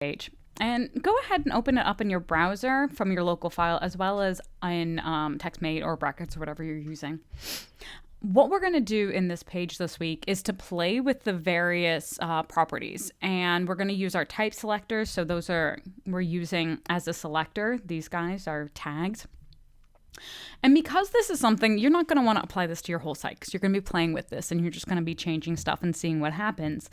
page. And go ahead and open it up in your browser from your local file, as well as in TextMate or brackets or whatever you're using. What we're going to do in this page this week is to play with the various properties, and we're going to use our type selectors. So those we're using as a selector. These guys are tags. And because this is something, you're not going to want to apply this to your whole site because you're going to be playing with this and you're just going to be changing stuff and seeing what happens.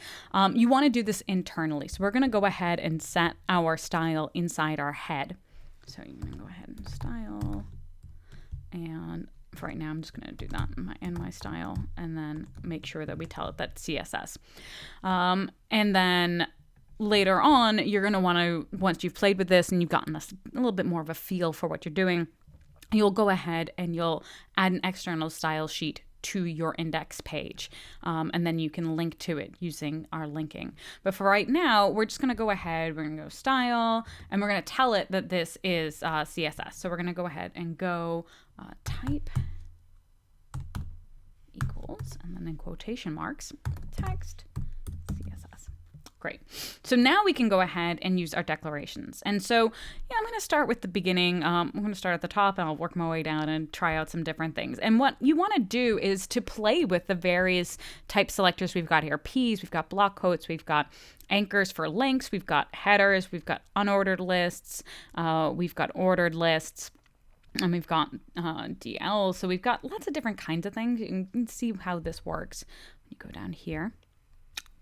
You want to do this internally. So we're going to go ahead and set our style inside our head. So you're going to go ahead and style. And for right now, I'm just going to do that in my style and then make sure that we tell it that's CSS. And then later on, you're going to want to, once you've played with this and you've gotten a little bit more of a feel for what you're doing, you'll go ahead and you'll add an external style sheet to your index page. And then you can link to it using our linking. But for right now, we're just going to go ahead, we're going to go style, and we're going to tell it that this is CSS. So we're going to go ahead and go type equals, and then in quotation marks, text CSS. Great. So now we can go ahead and use our declarations. And so, yeah, I'm going to start with the beginning. I'm going to start at the top and I'll work my way down and try out some different things. And what you want to do is to play with the various type selectors we've got here. Ps, we've got block quotes, we've got anchors for links, we've got headers, we've got unordered lists, we've got ordered lists. And we've got DL, so we've got lots of different kinds of things. You can see how this works. You go down here,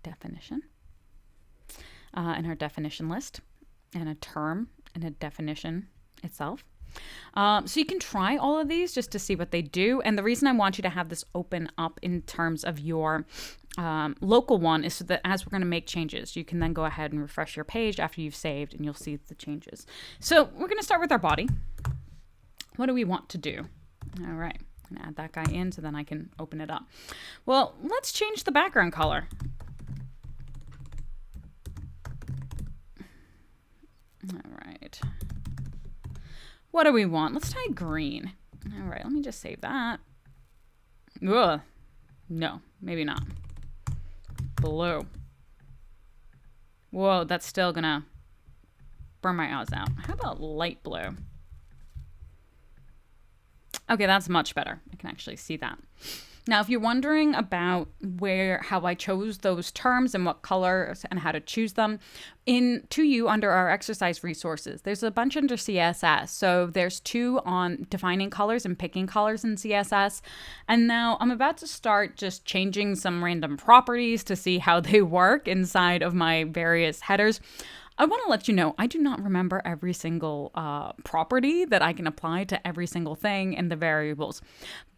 definition, and our definition list, and a term, and a definition itself. So you can try all of these just to see what they do. And the reason I want you to have this open up in terms of your local one is so that as we're going to make changes, you can then go ahead and refresh your page after you've saved, and you'll see the changes. So we're going to start with our body. What do we want to do? All right, I'm gonna add that guy in so then I can open it up. Well, let's change the background color. All right. What do we want? Let's try green. All right, let me just save that. Ugh. No, maybe not. Blue. Whoa, that's still gonna burn my eyes out. How about light blue? Okay, that's much better. I can actually see that. Now, if you're wondering about how I chose those terms and what colors and how to choose them, to you under our exercise resources, there's a bunch under CSS. So there's 2 on defining colors and picking colors in CSS. And now I'm about to start just changing some random properties to see how they work inside of my various headers. I want to let you know, I do not remember every single property that I can apply to every single thing in the variables,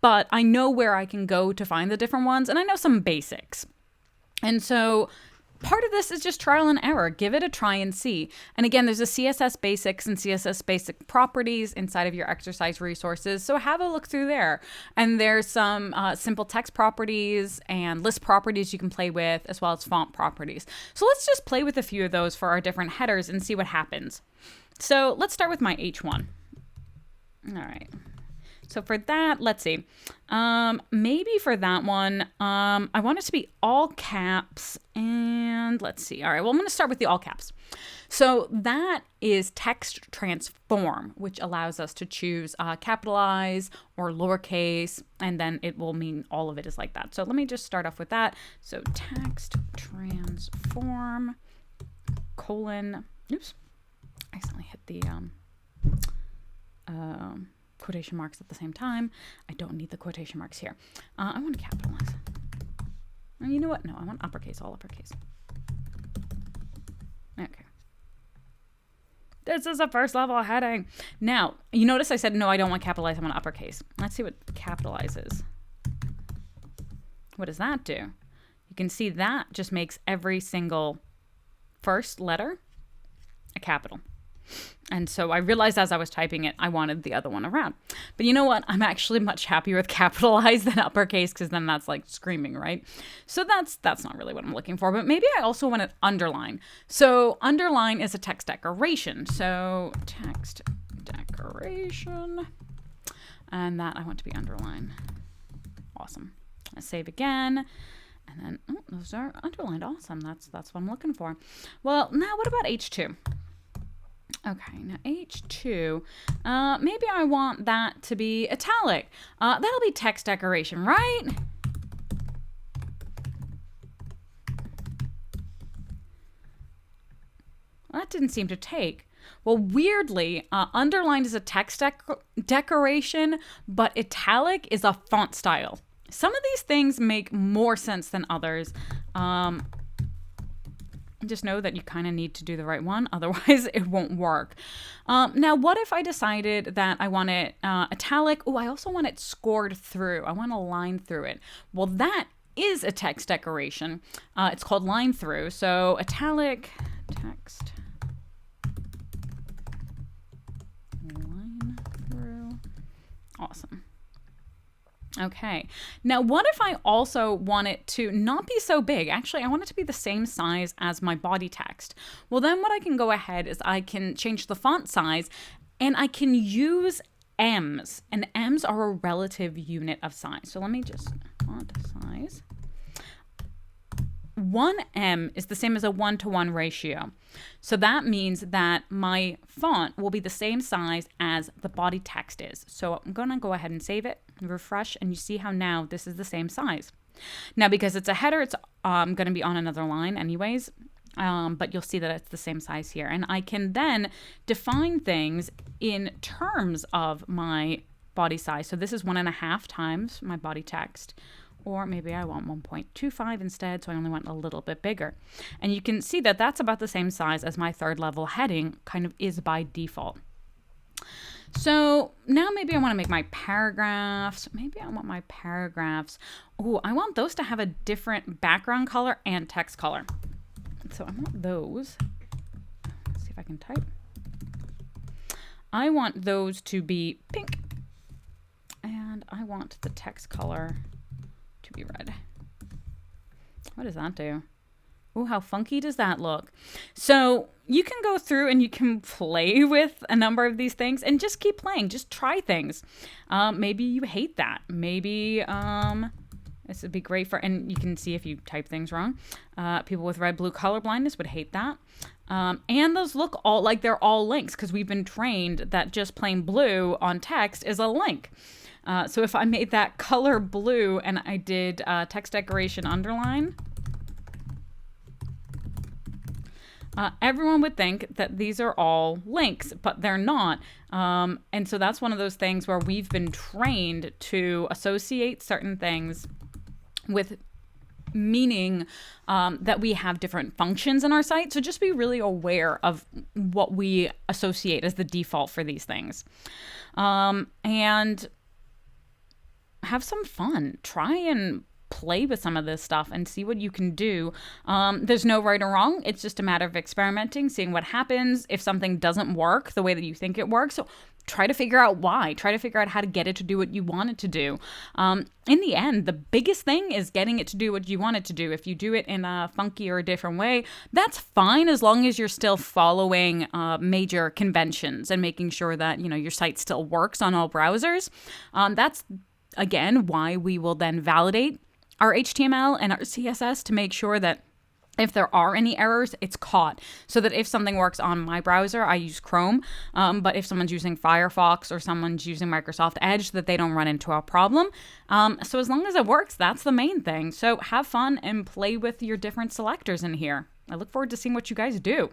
but I know where I can go to find the different ones, and I know some basics. And so part of this is just trial and error. Give it a try and see. And again, there's a CSS basics and CSS basic properties inside of your exercise resources. So have a look through there. And there's some simple text properties and list properties you can play with, as well as font properties. So let's just play with a few of those for our different headers and see what happens. So let's start with my H1. All right. So for that, let's see. Maybe for that one, I want it to be all caps, and let's see. All right, well, I'm going to start with the all caps. So that is text transform, which allows us to choose capitalize or lowercase, and then it will mean all of it is like that. So let me just start off with that. So text transform, colon, oops, I accidentally hit the quotation marks at the same time. I don't need the quotation marks here. I want to capitalize. And you know what? No, I want uppercase, all uppercase. Okay. This is a first level heading. Now, you notice I said, no, I don't want capitalize, I want uppercase. Let's see what capitalize is. What does that do? You can see that just makes every single first letter a capital. And so I realized as I was typing it, I wanted the other one around. But you know what? I'm actually much happier with capitalized than uppercase, because then that's like screaming, right? So that's not really what I'm looking for. But maybe I also want it underline. So underline is a text decoration. So text decoration. And that I want to be underline. Awesome. Let's save again. And then, oh, those are underlined. Awesome. That's what I'm looking for. Well, now what about H2? Okay, now H2, maybe I want that to be italic. That'll be text decoration, right? Well, that didn't seem to take. Well, weirdly, underlined is a text decoration, but italic is a font style. Some of these things make more sense than others. Just know that you kind of need to do the right one, otherwise it won't work. Now, what if I decided that I want it italic? Oh, I also want it scored through. I want a line through it. Well, that is a text decoration. It's called line through. So italic text. Line through. Awesome. Okay, now what if I also want it to not be so big? Actually, I want it to be the same size as my body text. Well, then what I can go ahead is I can change the font size and I can use M's, and M's are a relative unit of size. So let me just font size. 1M is the same as a 1-to-1 ratio. So that means that my font will be the same size as the body text is. So I'm going to go ahead and save it, refresh, and you see how now this is the same size. Now, because it's a header, it's going to be on another line anyways, but you'll see that it's the same size here. And I can then define things in terms of my body size. So this is 1.5 times my body text. Or maybe I want 1.25 instead, so I only want a little bit bigger. And you can see that that's about the same size as my third level heading kind of is by default. So now maybe I want to make my paragraphs. Maybe I want my paragraphs. Oh, I want those to have a different background color and text color. So I want those. Let's see if I can type. I want those to be pink. And I want the text color to be red. What does that do? Oh, how funky does that look? So you can go through and you can play with a number of these things and just keep playing. Just try things. Maybe you hate that. Maybe this would be great for, and you can see if you type things wrong. People with red-blue color blindness would hate that. And those look all like they're all links because we've been trained that just plain blue on text is a link. So if I made that color blue and I did text decoration underline, everyone would think that these are all links, but they're not. And so that's one of those things where we've been trained to associate certain things with meaning that we have different functions in our site. So just be really aware of what we associate as the default for these things. And have some fun. Try and play with some of this stuff and see what you can do. There's no right or wrong. It's just a matter of experimenting, seeing what happens. If something doesn't work the way that you think it works, so try to figure out why. Try to figure out how to get it to do what you want it to do. In the end, the biggest thing is getting it to do what you want it to do. If you do it in a funky or a different way, that's fine as long as you're still following major conventions and making sure that, you know, your site still works on all browsers. That's again why we will then validate our HTML and our CSS to make sure that if there are any errors, it's caught. So that if something works on my browser, I use Chrome, but if someone's using Firefox or someone's using Microsoft Edge, that they don't run into a problem. So as long as it works, that's the main thing. So have fun and play with your different selectors in here. I look forward to seeing what you guys do.